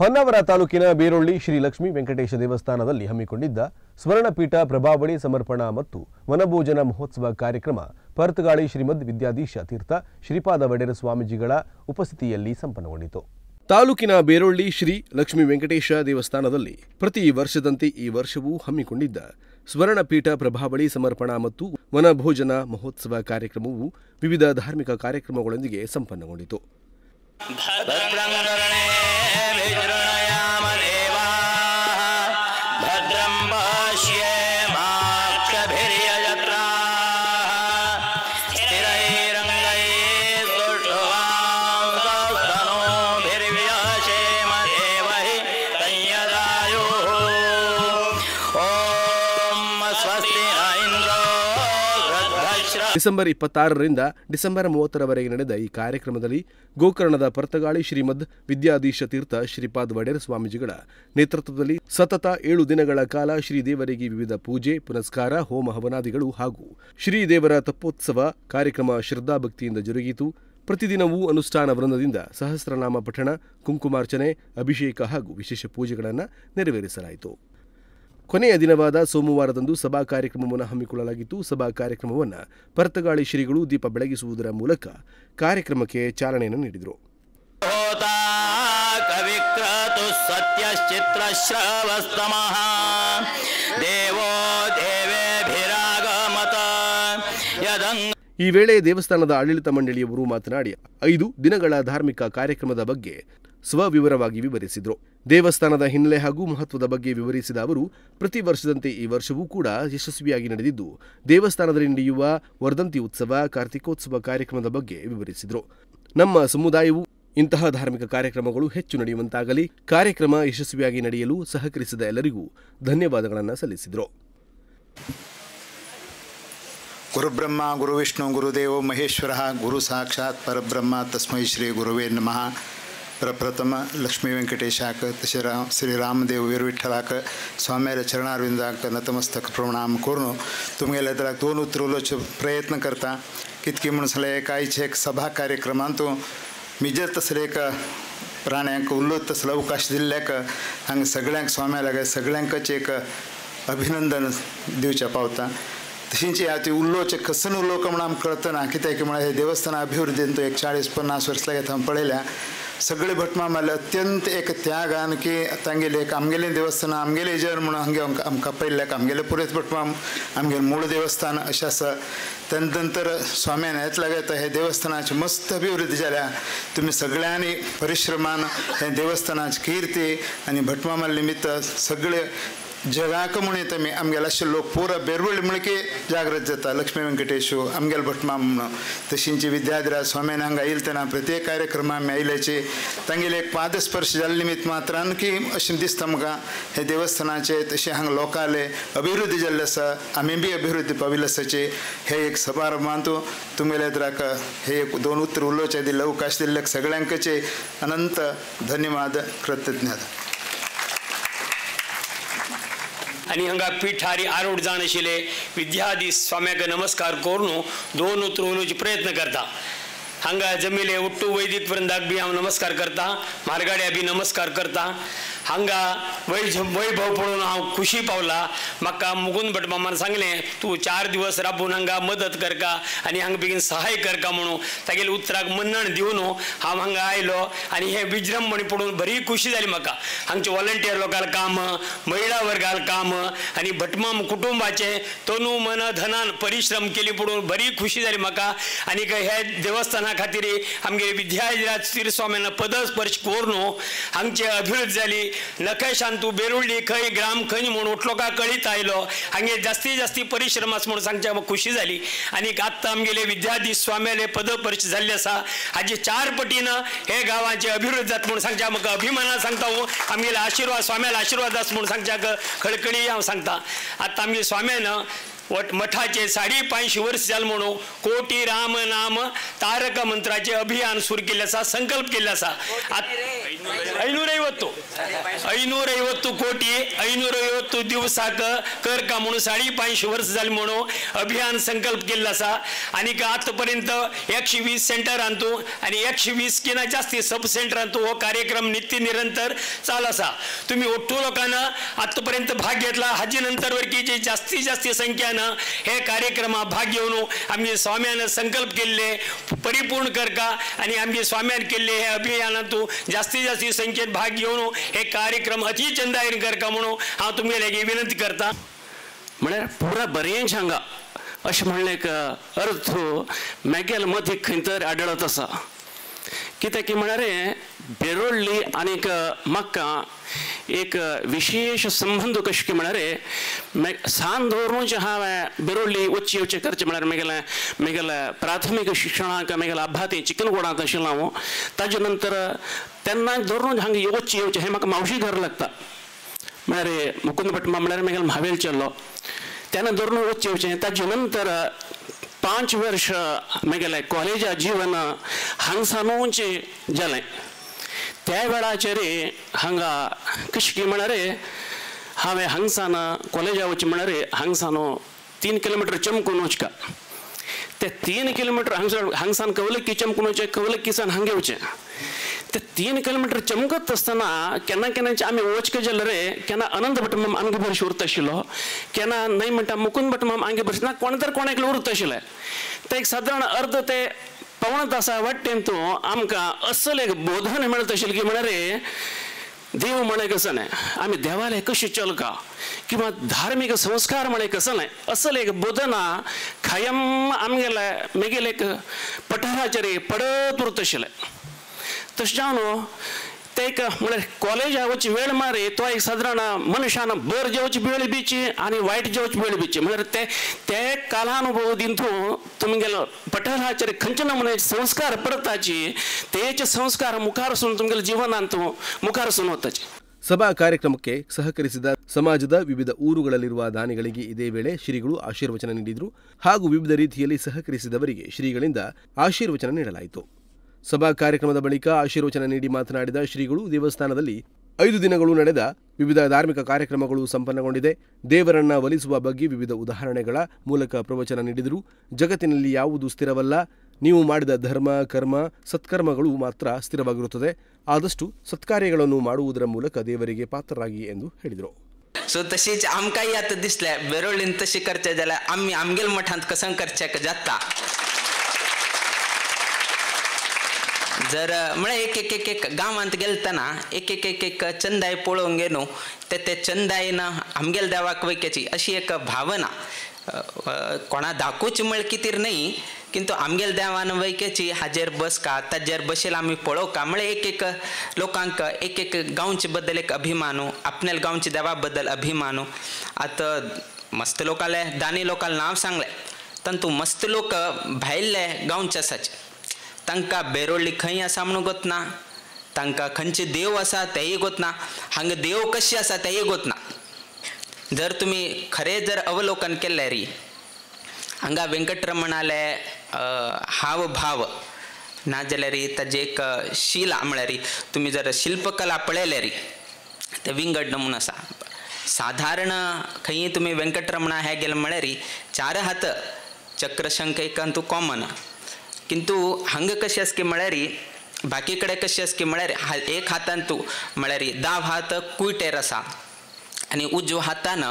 ಹೊನ್ನಾವರ ತಾಲೂಕಿನ ಬೇರೊಳ್ಳಿ ಶ್ರೀ ಲಕ್ಷ್ಮೀ ವೆಂಕಟೇಶ ದೇವಸ್ಥಾನದಲ್ಲಿ ಹಮ್ಮಿಕೊಂಡಿದ್ದ ಸ್ವರ್ಣಪೀಠ ಪ್ರಭಾವಳಿ ಸಮರ್ಪಣಾ ಮತ್ತು ವನಭೋಜನ ಮಹೋತ್ಸವ ಕಾರ್ಯಕ್ರಮ ಪರ್ತಗಾಳಿ ಶ್ರೀಮದ್ ವಿದ್ಯಾಧೀಶ ತೀರ್ಥ ಶ್ರೀಪಾದ ವಡೆರ ಸ್ವಾಮೀಜಿಗಳ ಉಪಸ್ಥಿತಿಯಲ್ಲಿ ಸಂಪನ್ನಗೊಂಡಿತು. ತಾಲೂಕಿನ ಬೇರೊಳ್ಳಿ ಶ್ರೀ ಲಕ್ಷ್ಮೀ ವೆಂಕಟೇಶ ದೇವಸ್ಥಾನದಲ್ಲಿ ಪ್ರತಿ ವರ್ಷದಂತೆ ಈ ವರ್ಷವೂ ಹಮ್ಮಿಕೊಂಡಿದ್ದ ಸ್ವರ್ಣಪೀಠ ಪ್ರಭಾವಳಿ ಸಮರ್ಪಣಾ ಮತ್ತು ವನಭೋಜನ ಮಹೋತ್ಸವ ಕಾರ್ಯಕ್ರಮವು ವಿವಿಧ ಧಾರ್ಮಿಕ ಕಾರ್ಯಕ್ರಮಗಳೊಂದಿಗೆ ಸಂಪನ್ನಗೊಂಡಿತು. ಡಿಸೆಂಬರ್ 26ರಿಂದ ಡಿಸೆಂಬರ್ 30ರವರೆಗೆ ನಡೆದ ಈ ಕಾರ್ಯಕ್ರಮದಲ್ಲಿ ಗೋಕರ್ಣದ ಪರ್ತಗಾಳಿ ಶ್ರೀಮದ್ ವಿದ್ಯಾಧೀಶ ತೀರ್ಥ ಶ್ರೀಪಾದ ವಡೆರ ಸ್ವಾಮೀಜಿಗಳ ನೇತೃತ್ವದಲ್ಲಿ ಸತತ 7 ದಿನಗಳ ಕಾಲ ಶ್ರೀದೇವರಿಗೆ ವಿವಿಧ ಪೂಜೆ ಪುನಸ್ಕಾರ ಹೋಮ ಹವನಾದಿಗಳು ಹಾಗೂ ಶ್ರೀದೇವರ ತಪ್ಪೋತ್ಸವ ಕಾರ್ಯಕ್ರಮ ಶ್ರದ್ಧಾಭಕ್ತಿಯಿಂದ ಜರುಗಿತು. ಪ್ರತಿದಿನವೂ ಅನುಷ್ಠಾನ ವೃಂದದಿಂದ ಸಹಸ್ರನಾಮ ಪಠಣ, ಕುಂಕುಮಾರ್ಚನೆ, ಅಭಿಷೇಕ ಹಾಗೂ ವಿಶೇಷ ಪೂಜೆಗಳನ್ನು ನೆರವೇರಿಸಲಾಯಿತು. ಕೊನೆಯ ದಿನವಾದ ಸೋಮವಾರದಂದು ಸಭಾ ಕಾರ್ಯಕ್ರಮವನ್ನು ಹಮ್ಮಿಕೊಳ್ಳಲಾಗಿತ್ತು. ಸಭಾ ಕಾರ್ಯಕ್ರಮವನ್ನು ಪರ್ತಗಾಳಿ ಶ್ರೀಗಳು ದೀಪ ಬೆಳಗಿಸುವುದರ ಮೂಲಕ ಕಾರ್ಯಕ್ರಮಕ್ಕೆ ಚಾಲನೆಯನ್ನು ನೀಡಿದರು. ಈ ವೇಳೆ ದೇವಸ್ಥಾನದ ಆಡಳಿತ ಮಂಡಳಿಯವರು ಮಾತನಾಡಿ 5 ದಿನಗಳ ಧಾರ್ಮಿಕ ಕಾರ್ಯಕ್ರಮದ ಬಗ್ಗೆ ಸ್ವವಿವರವಾಗಿ ವಿವರಿಸಿದರು. ದೇವಸ್ಥಾನದ ಹಿನ್ನೆಲೆ ಹಾಗೂ ಮಹತ್ವದ ಬಗ್ಗೆ ವಿವರಿಸಿದ ಅವರು ಪ್ರತಿ ವರ್ಷದಂತೆ ಈ ವರ್ಷವೂ ಕೂಡ ಯಶಸ್ವಿಯಾಗಿ ನಡೆದಿದ್ದು ದೇವಸ್ಥಾನದಲ್ಲಿ ನಡೆಯುವ ವರ್ಧಂತಿ ಉತ್ಸವ, ಕಾರ್ತಿಕೋತ್ಸವ ಕಾರ್ಯಕ್ರಮದ ಬಗ್ಗೆ ವಿವರಿಸಿದರು. ನಮ್ಮ ಸಮುದಾಯವು ಇಂತಹ ಧಾರ್ಮಿಕ ಕಾರ್ಯಕ್ರಮಗಳು ಹೆಚ್ಚು ನಡೆಯುವಂತಾಗಲಿ, ಕಾರ್ಯಕ್ರಮ ಯಶಸ್ವಿಯಾಗಿ ನಡೆಯಲು ಸಹಕರಿಸಿದ ಎಲ್ಲರಿಗೂ ಧನ್ಯವಾದಗಳನ್ನು ಸಲ್ಲಿಸಿದರು. ಗುರುಬ್ರಹ್ಮ ಗುರುವಿಷ್ಣು ಗುರುದೇವೋ ಮಹೇಶ್ವರ ಗುರು ಸಾಕ್ಷಾತ್ ಪರಬ್ರಹ್ಮ ತಸ್ಮೈ ಶ್ರೀ ಗುರುವೇ ನಮಃ. प्रप्रथम लक्ष्मी वेंकटेशाक तसे श्री रामदेव वीर विठ्ठलाक स्वाम्यार चरणारविंदाक नतमस्तक प्रणाम करून तुमगेले तर 2 उतरवलोचे प्रयत्न करता कितकी म्हणसले कांयचे एक सभा कार्यक्रमांतू मिजर तसले एक प्राण्यांक उल्लोत तसलो अवकाश दिल्ल्याक हांगा सगळ्यांक स्वाम्याक सगळ्यांकच एक अभिनंदन दिवचें पावता. तशींच ती उल्लोचे कसन उल्लोक म्हणून आमकां कळतना कित्याक म्हळ्यार हे देवस्थान अभिवृद्धीन तो एक 40-50 वर्सां लागीं हांवें पळयल्या. सगळे भटमामाले अत्यंत एक त्यागान की तांगेले एक आमगेले देवस्थान आमगेले इजर म्हणून हांगे आमकां पळयल्याक आमगेले पुरेत भटमाम आमगेले मूळ देवस्थान अशें आसा. तेन्ना नंतर स्वाम्यान हेच लागता हे देवस्थानाची मस्त अभिवृद्धी जाल्या. तुमी सगळ्यांनी परिश्रमान हे देवस्थानाची कीर्ती आनी भटमामा निमित्त सगळे जगाक म्हणून येता आमी आमगेले अशे लोक पुरो बेरवळी म्हणके जागृत जाता. लक्ष्मी वेंकटेशू आमगेले भटमाम म्हणून तशींची विद्याधीराज स्वाम्यान हांगा येयले तेन्ना प्रत्येक कार्यक्रमाक आमी आयल्याचे तांगेले एक पादस्पर्श जाल्ले निमित्त मात्रान की अशें दिसता म्हाका हे देवस्थानाचे तशें हांगा लोकांले अभिवृद्धी जाल्ले आसा, आमी बी अभिवृद्धी पाविल्ले आसाचे. हे एक समारंभांत तुमगेले तराक हे 2 उतर उलोवचे दिल्ले अवकाश दिल्ल्याक सगळ्यांकचे अनंत धन्यवाद कृतज्ञता. आणि हांगा पिठारी आरोड जाण आशिल्ले विद्याधीश स्वाम्याक नमस्कार करून 2 उतर उलोवचे प्रयत्न करता. हांगा जमिले उट्टू वैदिक वृंदाक बी हांव नमस्कार करता, मारगाड्या बी नमस्कार करता. हांगा वैभव पळोवन हांव खुशी पावला. म्हाका मुकुंद भटमामान सांगलें तूं 4 दिवस राबून हांगा मदत करका आनी हांगा बेगीन सहाय करका म्हणून तागेले उतराक मन्नण दिवन हांव हांगा आयलो आनी हे विजृंभणे पळोवन बरी खुशी जाली म्हाका. हांगचे व्हॉलंटियर लोकांक काम, महिला वर्गाल काम आनी भटमाम कुटुंबाचे तनू मन धनान परिश्रम केली पळोवन बरी खुशी जाली म्हाका. आनी हे देवस्थाना खातीर आमगे विद्याधीराज तीर्थ स्वाम्यान पदस्पर्श करून हांगचे अभिवृद्धी जाली. नखेशांतू बेरुळ्ळी खंय ग्राम खंय म्हणून उठलोका कळीत आयलो. हांगे जास्ती परिश्रम आसा म्हणून सांगचे म्हाका खुशी जाली. आनी आत्तां आमगेले विद्याधीश स्वाम्याले पदस्पर्श जाल्ले आसा. हाजे 4 पटीन हे गांवाचे अभिवृद्धी जाता म्हणून सांगचे म्हाका अभिमानान सांगता. हांव आमगेले आशिर्वाद स्वाम्याला आशिर्वाद आसा म्हणून सांगच्याक खळखळी हांव सांगता. आत्तां आमगे स्वाम्यान मठाचे 550 वर्ष जाल म्हणून कोटी राम नाम तारक मंत्राचे अभियान सुरू केले आसा, संकल्प केले आसा. 550 550 ಕೋಟಿ 550 दिवसाक कर का म्हणून 5.5 वर्ष झाली म्हणून अभियान संकल्प केला असा आणि का आतापर्यंत 120 सेंटर आणतो आणि 120 किंवा जास्ती सब सेंटर आणतो हो कार्यक्रम नित्य निरंतर चाल असा तुम्ही ओट्टू लोकांना आतापर्यंत भाग घेतला हाजी नंतर वरकीची जास्तीत संख्यानं हे कार्यक्रमात भाग घेऊन आम्ही स्वाम्यानं संकल्प केले परिपूर्ण कर का आणि आम्ही स्वाम्यान केले हे अभियानातून जास्तीत संख्येत भाग घेऊन हे कार्यक्रम अति चंदायन कर का म्हणून हा तुम्ही विनंती करता म्हळ्यार पुरा बरें सांगा अशें म्हणलें अर्थ मॅगेल मदीं खंय तर आढळत आसा कित्याक की म्हळ्यार बेरोळ्ळी आनीक म्हाका एक विशेष संबंध कशें की म्हळ्यार सान दवरूनच हांवें बेरोळ्ळी वच्ची येवचें करचें म्हळ्यार म्हगेलें प्राथमीक शिक्षणाक म्हगेलें अभ्याती चिकनगोडांत आशिल्लो हांव ताजे नंतर तेन्ना धरून हांगा वच्ची येवचें हें म्हाका मावशी घर लागता म्हळ्यार मुकुंद भट म्हळ्यार म्हगेलो म्हावेल चल्लो तेन्ना धरून वच्ची येवचें ताजे नंतर 5 वर्ष म्हगेलें कॉलेजा जीवन हांगसानूच जालें त्या वेळाचेर हांगा कशें की म्हळ्यार हांवें हांगसान कॉलेजा वचचें म्हळ्यार हांगसान 3 किलोमीटर चमकून वचका ते 3 किलोमीटर हांगसान कवलक्की चमकून वचचें कवलक्कीसान हांगा येवचें ते 3 किलोमीटर चमकत आसतना केन्ना आमी वचके जाल्यार केन्ना अनंत भट माम आमगे बरशी उरता आशिल्लो केन्ना न्हय म्हणटा मुकुंद भट माम आमगे बरशी ना कोण तर कोणाक उरता आशिल्लें ते एक सादारण अर्द ते पवण तासा वाटेंतू आमकां असल एक बोधन मेळत आशिल्लें की म्हळ्यार देव म्हळें कसं न्हय आमी देवालय कशें चलका किंवा धार्मीक संस्कार म्हळें कसं न्हय असल एक बोधना कायम आमगेले म्हगेले एक पठाराचेर पडत उरता आशिल्लें तशें जावन ते एक म्हळ्यार कॉलेजा वचची वेळ मारी तो एक सादारण मनशान बर जेवची वेळ बीची आनी वायट जेवची वेळ बीची म्हळ्यार ते कालानुभव दिंतू तुमगेलो पठाराचेर खंयचे नमुने संस्कार पडताची तेचे संस्कार मुखार वचून तुमगेले जीवनांत मुखार वचून वताचे ಸಭಾ ಕಾರ್ಯಕ್ರಮಕ್ಕೆ ಸಹಕರಿಸಿದ ಸಮಾಜದ ವಿವಿಧ ಊರುಗಳಲ್ಲಿರುವ ದಾನಿಗಳಿಗೆ ಇದೇ ವೇಳೆ ಶ್ರೀಗಳು ಆಶೀರ್ವಚನ ನೀಡಿದರು ಹಾಗೂ ವಿವಿಧ ರೀತಿಯಲ್ಲಿ ಸಹಕರಿಸಿದವರಿಗೆ ಶ್ರೀಗಳಿಂದ ಆಶೀರ್ವಚನ ನೀಡಲಾಯಿತು. ಸಭಾ ಕಾರ್ಯಕ್ರಮದ ಬಳಿಕ ಆಶೀರ್ವಚನ ನೀಡಿ ಮಾತನಾಡಿದ ಶ್ರೀಗಳು ದೇವಸ್ಥಾನದಲ್ಲಿ 5 ದಿನಗಳು ನಡೆದ ವಿವಿಧ ಧಾರ್ಮಿಕ ಕಾರ್ಯಕ್ರಮಗಳು ಸಂಪನ್ನಗೊಂಡಿದೆ. ದೇವರನ್ನ ಒಲಿಸುವ ಬಗ್ಗೆ ವಿವಿಧ ಉದಾಹರಣೆಗಳ ಮೂಲಕ ಪ್ರವಚನ ನೀಡಿದರು. ಜಗತ್ತಿನಲ್ಲಿ ಯಾವುದು ಸ್ಥಿರವಲ್ಲ, ನೀವು ಮಾಡಿದ ಧರ್ಮ ಕರ್ಮ ಸತ್ಕರ್ಮಗಳು ಮಾತ್ರ ಸ್ಥಿರವಾಗಿರುತ್ತದೆ. ಆದಷ್ಟು ಸತ್ಕಾರ್ಯಗಳನ್ನು ಮಾಡುವುದರ ಮೂಲಕ ದೇವರಿಗೆ ಪಾತ್ರರಾಗಿ ಎಂದು ಹೇಳಿದರು. सो तशीच आमकांय आतां दिसलें बेरोळीन तशें करचें जाल्यार आमी आमगेल्या मठांत कसं करचें जाता. जर म्हळ्यार एक गांवांत गेलतना एक चंदाय पळोवंक गेलो ते चंदायन आमगेल्या देवाक वयकेची अशी एक भावना कोणा दाखोवची म्हळ्यार कितें न्हय किंतु आमगेल्या देवान वयकेची हाजेर बसका ताजेर बसेल आमी पळोवका म्हळ्यार एक लोकांक एक गांवचे बद्दल एक अभिमानू आपल्या गांवच्या देवा बद्दल अभिमानू. आतां मस्त लोकाले दानी लोकांना नांव सांगलें तातूंत मस्त लोक भायले गांवचे आसाचे तांकां बेरोळ्ळी खंय आसा म्हणून गोतना तांकां खंयचे देव आसा तेंय गोतना हांगा देव कशें आसा तेंय गोतना. जर तुमी खरें जर अवलोकन केलें री हांगा वेंकटरमणाले हाव भाव नाजाल्यार ताजे एक शिला म्हळ्यार तुमी जर शिल्पकला पळयले री ते विंगड नमून आसा. साधारण खंय तुमी वेंकटरमणा हे गेले म्हळ्यार 4 हात चक्रशंख एकंतू कॉमन किंतु हांगा कशें आसा की म्हळ्यार बाकी कडेन कशें आसा की म्हळ्यार एक हातान तूं म्हळ्यार 10 हात कुयटेर आसा आनी उजव्या हातान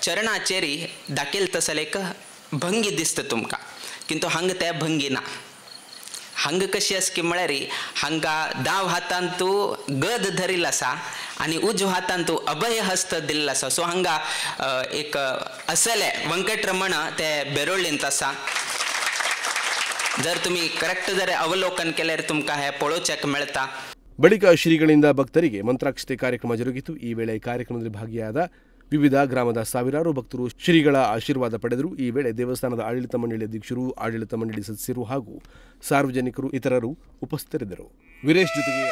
चरणाचेर दाखयल तसले एक भंगी दिसता तुमकां किंतु हांगा त्या भंगी ना. हांगा कशी आसा की म्हळ्यार हांगा 10 हातान तूं गद धरिल्लो आसा आनी उजव्या हातान तूं अभय हस्त दिल्लो आसा. सो हांगा एक असले वेंकटरमण ते बेरोळ्ळींत आसा. जर तुम्ही करेक्ट जर अवलोकन केल्यार तुमकां हे पळोवचेक मेळटा. ಬಳಿಕ ಶ್ರೀಗಳಿಂದ ಭಕ್ತರಿಗೆ ಮಂತ್ರಾಕ್ಷತೆ ಕಾರ್ಯಕ್ರಮ ಜರುಗಿತು. ಈ ವೇಳೆ ಕಾರ್ಯಕ್ರಮದಲ್ಲಿ ಭಾಗಿಯಾದ ವಿವಿಧ ಗ್ರಾಮದ ಸಾವಿರಾರು ಭಕ್ತರು ಶ್ರೀಗಳ ಆಶೀರ್ವಾದ ಪಡೆದರು. ಈ ವೇಳೆ ದೇವಸ್ಥಾನದ ಆಡಳಿತ ಮಂಡಳಿ ಅಧ್ಯಕ್ಷರು, ಆಡಳಿತ ಮಂಡಳಿ ಸದಸ್ಯರು ಹಾಗೂ ಸಾರ್ವಜನಿಕರು ಇತರರು ಉಪಸ್ಥಿತರಿದ್ದರು. ವೀರೇಶ್ ಜೊತೆಗೆ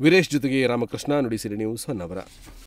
ವೀರೇಶ್ ಜೊತೆಗೆ ರಾಮಕೃಷ್ಣ, ನುಡಿಸಿರಿ ನ್ಯೂಸ್ ಹೊನ್ನಾವರ.